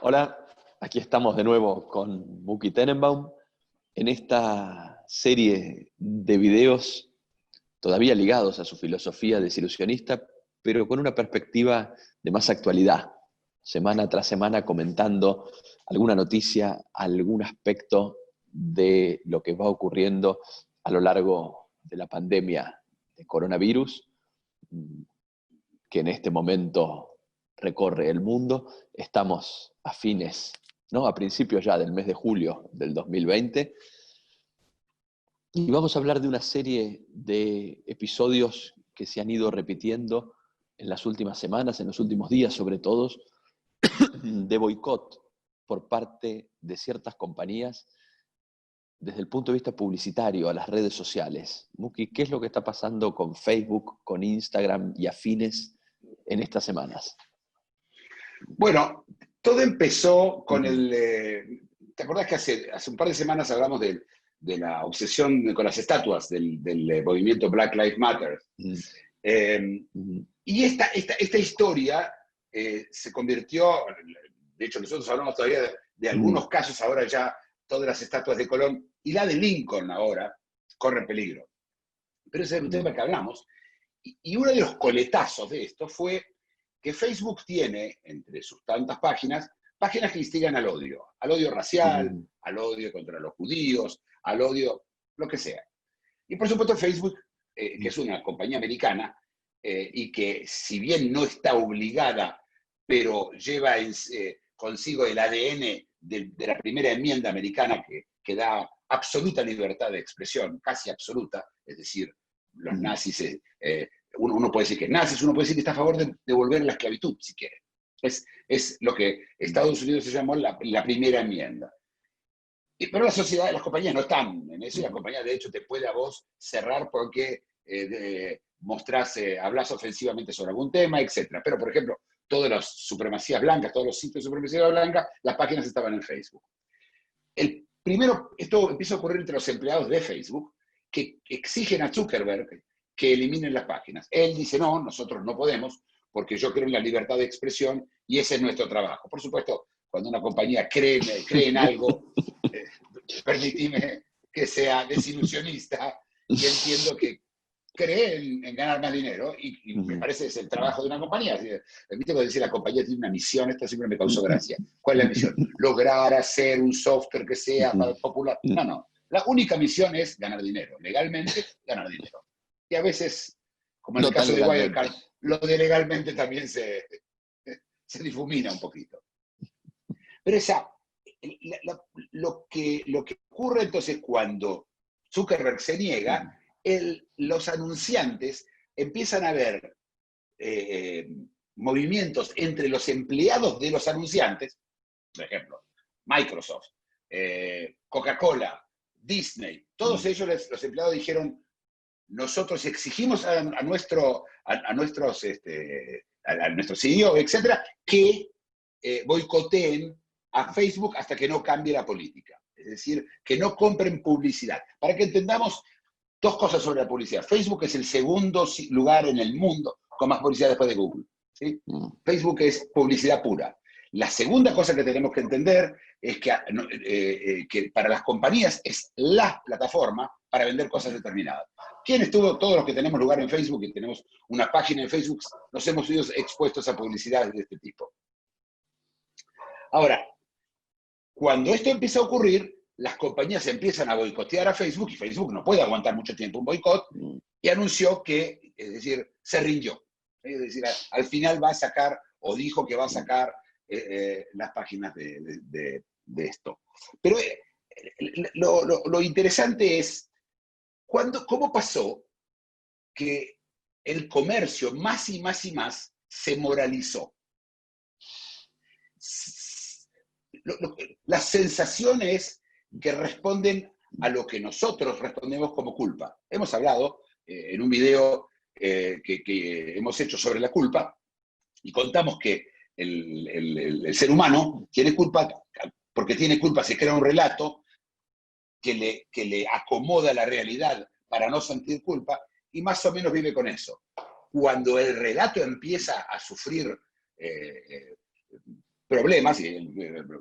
Hola, aquí estamos de nuevo con Muki Tenenbaum en esta serie de videos todavía ligados a su filosofía desilusionista, pero con una perspectiva de más actualidad, semana tras semana comentando alguna noticia, algún aspecto de lo que va ocurriendo a lo largo de la pandemia de coronavirus, que en este momento recorre el mundo. Estamos a fines, ¿no? A principios ya del mes de julio del 2020, y vamos a hablar de una serie de episodios que se han ido repitiendo en las últimas semanas, en los últimos días sobre todo, de boicot por parte de ciertas compañías desde el punto de vista publicitario a las redes sociales. Muki, ¿qué es lo que está pasando con Facebook, con Instagram y afines en estas semanas? Bueno, todo empezó con ¿te acordás que hace un par de semanas hablamos de la obsesión con las estatuas del movimiento Black Lives Matter? Y esta historia se convirtió, de hecho nosotros hablamos todavía de algunos casos, ahora ya todas las estatuas de Colón y la de Lincoln ahora corren peligro. Pero ese es un tema que hablamos. Y uno de los coletazos de esto fue que Facebook tiene, entre sus tantas páginas que instigan al odio racial, al odio contra los judíos, al odio, lo que sea. Y por supuesto Facebook, que es una compañía americana, y que si bien no está obligada, pero lleva consigo el ADN de la primera enmienda americana que da absoluta libertad de expresión, casi absoluta, es decir, los nazis, uno puede decir que es nazis, uno puede decir que está a favor de devolver la esclavitud, si quiere. Es lo que Estados Unidos se llamó la primera enmienda. Pero la sociedad, las compañías no están en eso, y la compañía de hecho te puede a vos cerrar porque hablas ofensivamente sobre algún tema, etc. Pero, por ejemplo, todas las supremacías blancas, todos los sitios de supremacía blanca, las páginas estaban en Facebook. Esto empieza a ocurrir entre los empleados de Facebook, que exigen a Zuckerberg que eliminen las páginas. Él dice, no, nosotros no podemos, porque yo creo en la libertad de expresión y ese es nuestro trabajo. Por supuesto, cuando una compañía cree en algo, permitime que sea desilusionista, y entiendo que cree en ganar más dinero, y me parece que es el trabajo de una compañía. ¿Viste cuando dice la compañía tiene una misión? Esto siempre me causó gracia. ¿Cuál es la misión? Lograr hacer un software que sea popular. No. La única misión es ganar dinero. Legalmente, ganar dinero. Y a veces, como en el caso de Wirecard, lo de legalmente también se difumina un poquito. Pero lo que ocurre entonces cuando Zuckerberg se niega, los anunciantes empiezan a ver movimientos entre los empleados de los anunciantes, por ejemplo, Microsoft, Coca-Cola, Disney, todos ellos, los empleados dijeron, nosotros exigimos a nuestro CEO, etcétera, que boicoteen a Facebook hasta que no cambie la política. Es decir, que no compren publicidad. Para que entendamos dos cosas sobre la publicidad. Facebook es el segundo lugar en el mundo con más publicidad después de Google. ¿Sí? Facebook es publicidad pura. La segunda cosa que tenemos que entender es que para las compañías es la plataforma para vender cosas determinadas. Todos los que tenemos lugar en Facebook y tenemos una página en Facebook, nos hemos sido expuestos a publicidades de este tipo. Ahora, cuando esto empieza a ocurrir, las compañías empiezan a boicotear a Facebook, y Facebook no puede aguantar mucho tiempo un boicot, y anunció que, es decir, se rindió. Es decir, al final va a sacar, o dijo que va a sacar las páginas de esto. Pero lo interesante es, ¿cómo pasó que el comercio más y más y más se moralizó? Las sensaciones que responden a lo que nosotros respondemos como culpa. Hemos hablado en un video que hemos hecho sobre la culpa, y contamos que el ser humano tiene culpa porque tiene culpa, se crea un relato que le acomoda la realidad para no sentir culpa, y más o menos vive con eso. Cuando el relato empieza a sufrir problemas, y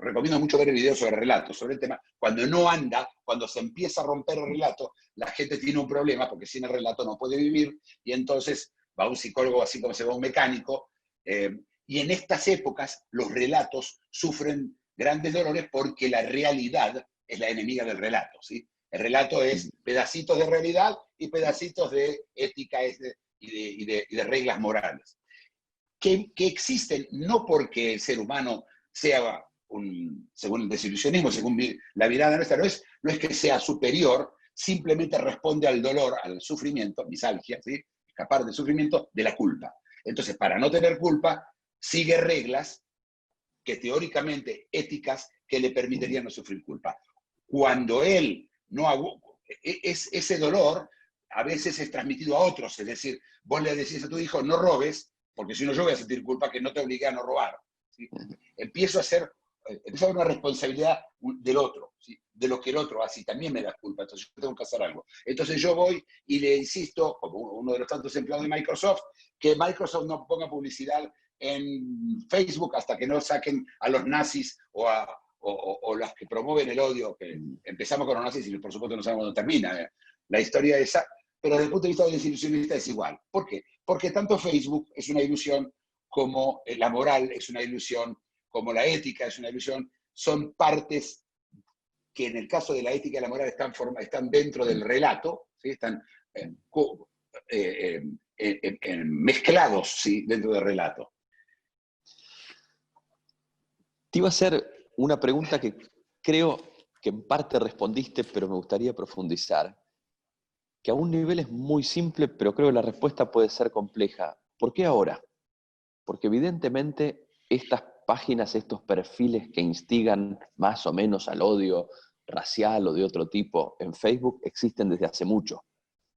recomiendo mucho ver videos sobre relatos, sobre el tema, cuando no anda, cuando se empieza a romper el relato, la gente tiene un problema, porque sin el relato no puede vivir, y entonces va a un psicólogo así como se va a un mecánico, y en estas épocas los relatos sufren grandes dolores porque la realidad es la enemiga del relato, ¿sí? El relato es pedacitos de realidad y pedacitos de ética y de reglas morales. Que existen no porque el ser humano sea, según el desilusionismo, según la mirada nuestra, no es que sea superior, simplemente responde al dolor, al sufrimiento, misalgia, ¿sí? Escapar del sufrimiento, de la culpa. Entonces, para no tener culpa, sigue reglas que teóricamente éticas que le permitirían no sufrir culpa. Cuando él no ese dolor a veces es transmitido a otros, es decir, vos le decís a tu hijo no robes, porque si no yo voy a sentir culpa que no te obligué a no robar. ¿Sí? Empiezo a hacer una responsabilidad del otro, ¿sí? De lo que el otro hace, y también me da culpa, entonces yo tengo que hacer algo. Entonces yo voy y le insisto, como uno de los tantos empleados de Microsoft, que Microsoft no ponga publicidad en Facebook hasta que no saquen a los nazis o las que promueven el odio, que empezamos con los nazis y por supuesto no sabemos dónde termina la historia esa, pero desde el punto de vista del desilusionista es igual. ¿Por qué? Porque tanto Facebook es una ilusión como la moral es una ilusión, como la ética es una ilusión, son partes que en el caso de la ética y la moral están dentro del relato, ¿sí? Están mezclados, ¿sí? Dentro del relato. Te iba a hacer una pregunta que creo que en parte respondiste, pero me gustaría profundizar, que a un nivel es muy simple, pero creo que la respuesta puede ser compleja. ¿Por qué ahora? Porque evidentemente estas páginas, estos perfiles que instigan más o menos al odio racial o de otro tipo en Facebook existen desde hace mucho.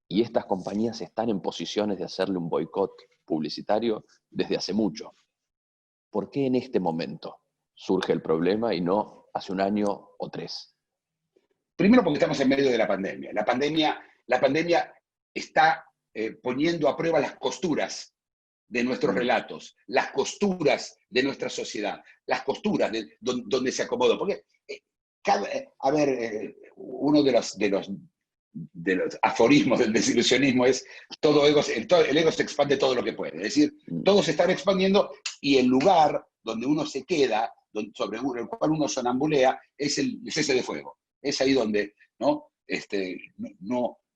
Y estas compañías están en posiciones de hacerle un boicot publicitario desde hace mucho. ¿Por qué en este momento surge el problema y no hace un año o 3? Primero porque estamos en medio de la pandemia. La pandemia está poniendo a prueba las costuras de nuestros relatos, las costuras de nuestra sociedad, las costuras de donde se acomodó. Porque, uno de los aforismos del desilusionismo es el ego se expande todo lo que puede. Es decir, todos se están expandiendo y el lugar donde uno se queda, sobre el cual uno sonambulea, es ese de fuego. Es ahí donde, ¿no?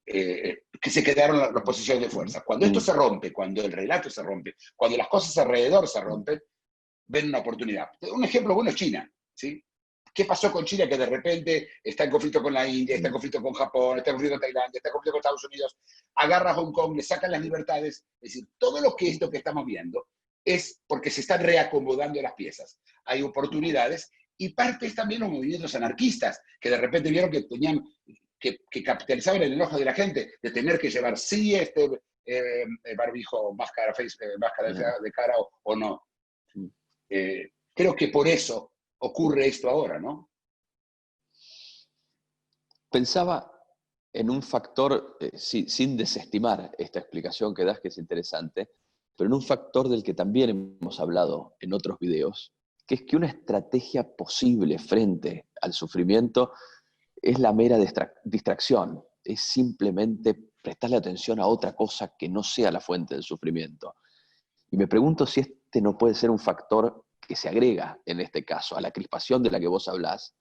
Que se quedaron las posiciones de fuerza. Cuando esto se rompe, cuando el relato se rompe, cuando las cosas alrededor se rompen, ven una oportunidad. Un ejemplo bueno es China, ¿sí? ¿Qué pasó con China que de repente está en conflicto con la India, está en conflicto con Japón, está en conflicto con Tailandia, está en conflicto con Estados Unidos, agarra a Hong Kong, le sacan las libertades? Es decir, todo esto que estamos viendo es porque se están reacomodando las piezas. Hay oportunidades y parte es también los movimientos anarquistas, que de repente vieron que tenían que capitalizaban el enojo de la gente, de tener que llevar sí barbijo, máscara de cara o no. Creo que por eso ocurre esto ahora, ¿no? Pensaba en un factor, sin desestimar esta explicación que das, que es interesante, pero en un factor del que también hemos hablado en otros videos, que es que una estrategia posible frente al sufrimiento es la mera distracción, es simplemente prestarle atención a otra cosa que no sea la fuente del sufrimiento. Y me pregunto si este no puede ser un factor que se agrega, en este caso, a la crispación de la que vos hablás.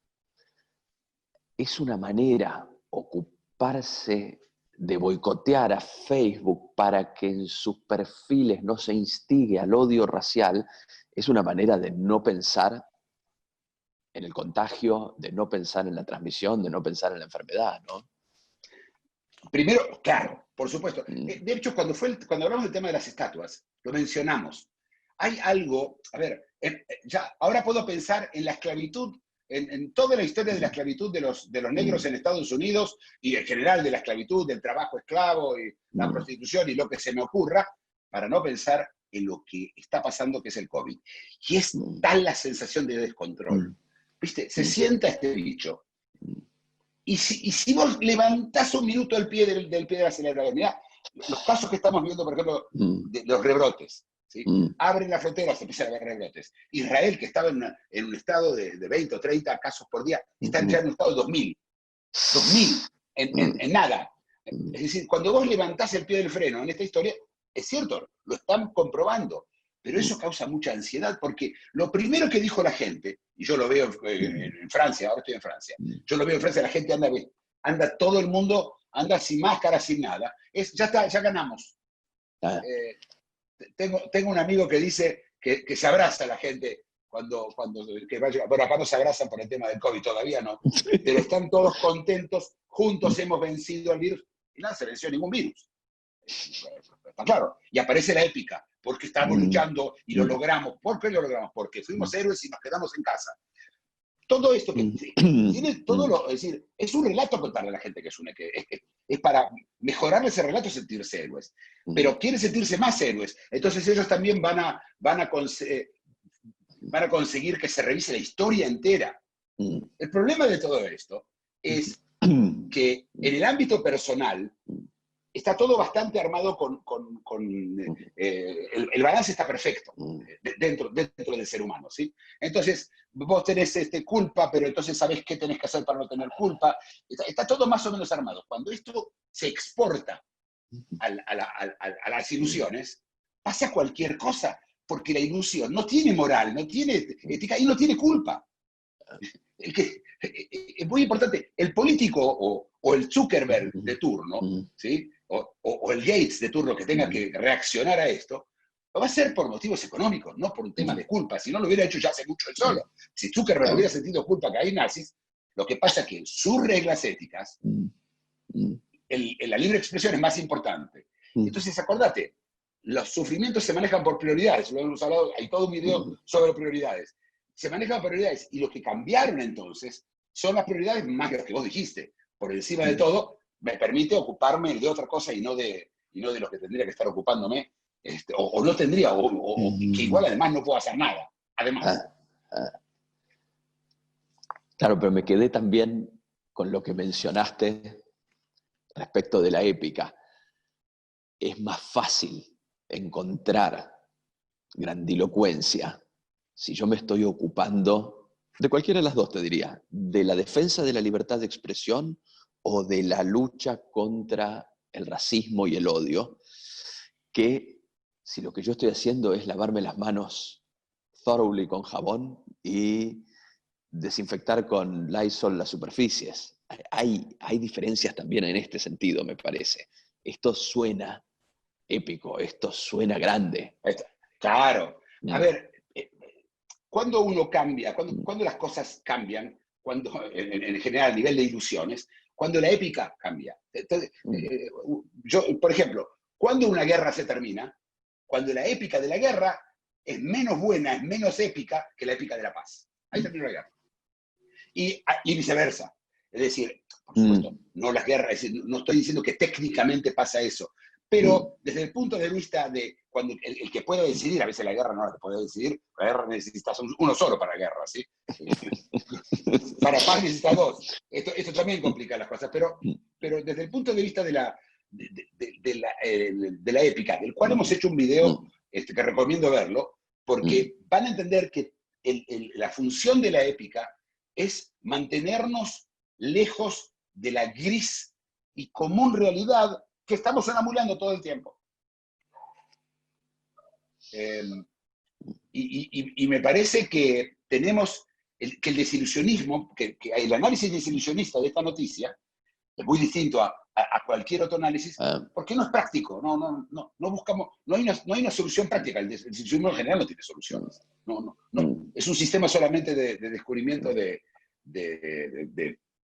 Es una manera ocuparse de boicotear a Facebook para que en sus perfiles no se instigue al odio racial, es una manera de no pensar en el contagio, de no pensar en la transmisión, de no pensar en la enfermedad, ¿no? Primero, claro, por supuesto. De hecho, cuando hablamos del tema de las estatuas, lo mencionamos. Hay algo, ya ahora puedo pensar en la esclavitud, en toda la historia de la esclavitud de los negros en Estados Unidos y en general de la esclavitud, del trabajo esclavo y la prostitución y lo que se me ocurra, para no pensar en lo que está pasando, que es el COVID. Y es tal la sensación de descontrol. ¿Viste? Se sienta este bicho. Y si vos levantás un minuto el pie del pie del acelerador, mirá, los casos que estamos viendo, por ejemplo, de los rebrotes, ¿sí? Abren las fronteras, se empiezan a ver rebrotes. Israel, que estaba en un estado de 20 o 30 casos por día, está ya en un estado de 2000. 2000, en nada. Es decir, cuando vos levantás el pie del freno en esta historia, es cierto, lo están comprobando, pero eso causa mucha ansiedad, porque lo primero que dijo la gente, y yo lo veo en Francia, ahora estoy en Francia, yo lo veo en Francia, la gente anda todo el mundo, anda sin máscara, sin nada, ya está, ya ganamos. Tengo un amigo que dice que se abraza a la gente cuando que vaya, bueno, acá no se abrazan por el tema del COVID, todavía no, pero están todos contentos, juntos hemos vencido al virus, y no se venció ningún virus. Está claro. Y aparece la épica, porque estamos luchando y lo logramos. ¿Por qué lo logramos? Porque fuimos héroes y nos quedamos en casa. Todo esto que tiene todo es decir, es un relato contarle a la gente que es para mejorarle ese relato, sentirse héroes. Pero quieren sentirse más héroes. Entonces ellos también van a conseguir que se revise la historia entera. El problema de todo esto es que en el ámbito personal está todo bastante armado el balance está perfecto dentro del ser humano, ¿sí? Entonces, vos tenés culpa, pero entonces sabés qué tenés que hacer para no tener culpa. Está todo más o menos armado. Cuando esto se exporta a las ilusiones, pasa cualquier cosa, porque la ilusión no tiene moral, no tiene ética y no tiene culpa. Es muy importante. El político o el Zuckerberg de turno, ¿sí? O el Gates de turno que tenga que reaccionar a esto, lo va a hacer por motivos económicos, no por un tema de culpa. Si no, lo hubiera hecho ya hace mucho él solo. Si Zuckerberg hubiera sentido culpa que hay nazis, lo que pasa es que sus reglas éticas, la libre expresión es más importante. Entonces, acordate, los sufrimientos se manejan por prioridades. Lo hemos hablado, hay todo un video sobre prioridades. Se manejan prioridades y lo que cambiaron entonces son las prioridades más las que vos dijiste. Por encima de todo, me permite ocuparme de otra cosa y no de lo que tendría que estar ocupándome, o no tendría, o que igual además no puedo hacer nada. Además. Claro, pero me quedé también con lo que mencionaste respecto de la épica. Es más fácil encontrar grandilocuencia si yo me estoy ocupando de cualquiera de las dos, te diría, de la defensa de la libertad de expresión o de la lucha contra el racismo y el odio, que si lo que yo estoy haciendo es lavarme las manos thoroughly con jabón y desinfectar con Lysol las superficies. Hay diferencias también en este sentido, me parece. Esto suena épico, esto suena grande. Claro. A ver, cuando uno cambia, cuando las cosas cambian, en general a nivel de ilusiones, cuando la épica cambia. Entonces, por ejemplo, cuando una guerra se termina, cuando la épica de la guerra es menos buena, es menos épica que la épica de la paz. Ahí terminó la guerra. Y viceversa. Es decir, por supuesto, no las guerras, es decir, no estoy diciendo que técnicamente pasa eso, pero desde el punto de vista de cuando el que puede decidir, a veces la guerra no la puede decidir, la guerra necesitas uno solo para la guerra, ¿sí? Para paz necesitas dos. Esto también complica las cosas, pero desde el punto de vista de la épica, del cual hemos hecho un video que recomiendo verlo, porque van a entender que la función de la épica es mantenernos lejos de la gris y común realidad que estamos enamulando todo el tiempo. Y me parece que tenemos que el desilusionismo, que el análisis desilusionista de esta noticia es muy distinto a cualquier otro análisis, porque no es práctico, no buscamos, no hay una solución práctica. El desilusionismo en general no tiene soluciones. No. Es un sistema solamente de descubrimiento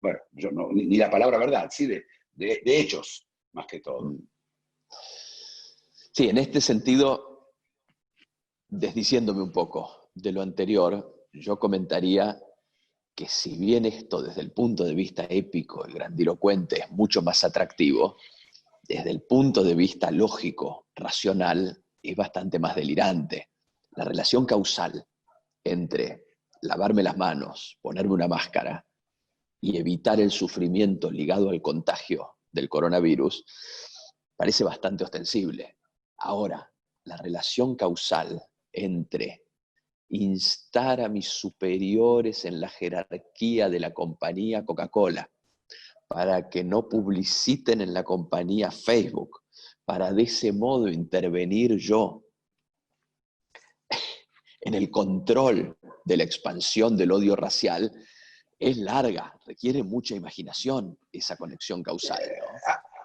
bueno, yo ni la palabra verdad, ¿sí? de hechos, más que todo. Sí, en este sentido, desdiciéndome un poco de lo anterior, yo comentaría que si bien esto desde el punto de vista épico, el grandilocuente, es mucho más atractivo, desde el punto de vista lógico, racional, es bastante más delirante. La relación causal entre lavarme las manos, ponerme una máscara y evitar el sufrimiento ligado al contagio del coronavirus parece bastante ostensible. Ahora, la relación causal entre instar a mis superiores en la jerarquía de la compañía Coca-Cola para que no publiciten en la compañía Facebook, para de ese modo intervenir yo en el control de la expansión del odio racial, es larga, requiere mucha imaginación esa conexión causal,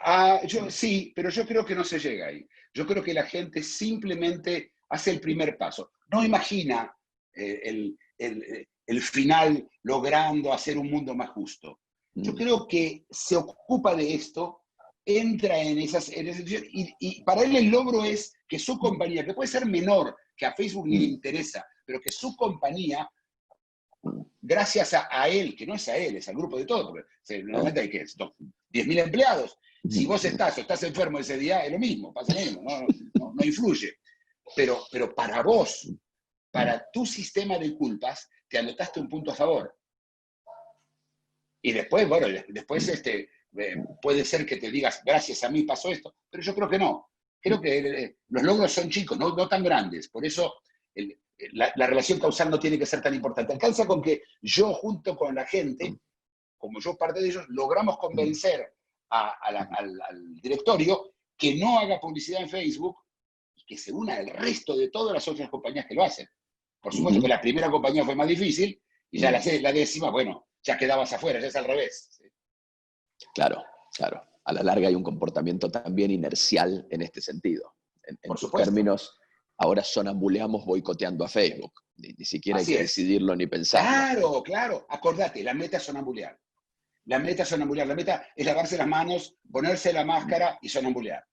¿no? Sí, pero yo creo que no se llega ahí. Yo creo que la gente simplemente hace el primer paso. No imagina el final logrando hacer un mundo más justo. Yo creo que se ocupa de esto, entra en esas y para él el logro es que su compañía, que puede ser menor, que a Facebook ni le interesa, pero que su compañía, gracias a él, que no es a él, es al grupo de todos, porque normalmente hay que 10.000 empleados. Si vos estás enfermo ese día, es lo mismo, pasa lo mismo, no influye. Pero para vos, para tu sistema de culpas, te anotaste un punto a favor. Y después, bueno, puede ser que te digas, gracias a mí pasó esto, pero yo creo que no. Creo que los logros son chicos, no tan grandes. Por eso la relación causal no tiene que ser tan importante. Alcanza con que yo, junto con la gente, como yo parte de ellos, logramos convencer al directorio que no haga publicidad en Facebook y que se una al resto de todas las otras compañías que lo hacen. Por supuesto que la primera compañía fue más difícil y ya la décima, bueno, ya quedabas afuera, ya es al revés. ¿Sí? Claro. A la larga hay un comportamiento también inercial en este sentido. En tus términos, ahora sonambuleamos boicoteando a Facebook. Ni siquiera Así hay que es. decidirlo ni pensarlo. Claro. Acordate, la meta es sonambulear. La meta es lavarse las manos, ponerse la máscara y sonambulear.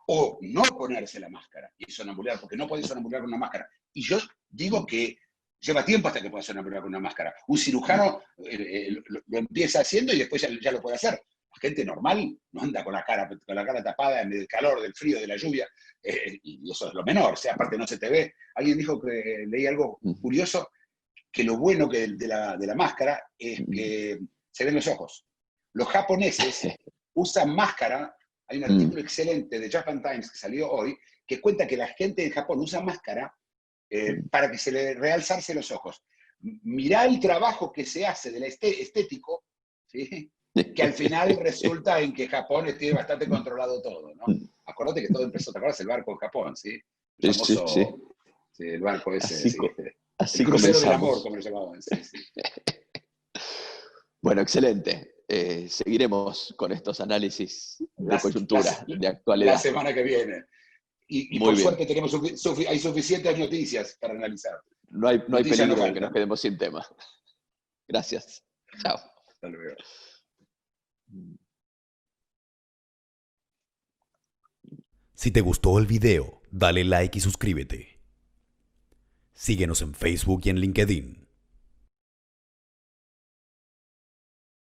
O no ponerse la máscara y sonambulear, porque no puedes sonambulear con una máscara. Y yo digo que lleva tiempo hasta que puedas sonambulear con una máscara. Un cirujano lo empieza haciendo y después ya lo puede hacer. La gente normal no anda con la cara tapada en el calor, del frío, de la lluvia, y eso es lo menor. O sea, aparte no se te ve. Alguien dijo que leí algo curioso, que lo bueno de la máscara es que se ven los ojos. Los japoneses usan máscara. Hay un artículo excelente de Japan Times que salió hoy que cuenta que la gente en Japón usa máscara para que se le realzarse los ojos. Mirá el trabajo que se hace del estético, ¿sí? Que al final resulta en que Japón tiene bastante controlado todo, ¿no? Acordate que todo empezó, ¿te acuerdas? El barco de Japón, ¿sí? El famoso, sí, el barco ese, así el crucero del comenzamos. amor, como lo llamaban. Sí. Bueno, excelente. Seguiremos con estos análisis de coyuntura, de actualidad. La semana que viene. Y por suerte hay suficientes noticias para analizar. No hay peligro de que nos quedemos sin tema. Gracias. Chao. Hasta luego. Si te gustó el video, dale like y suscríbete. Síguenos en Facebook y en LinkedIn.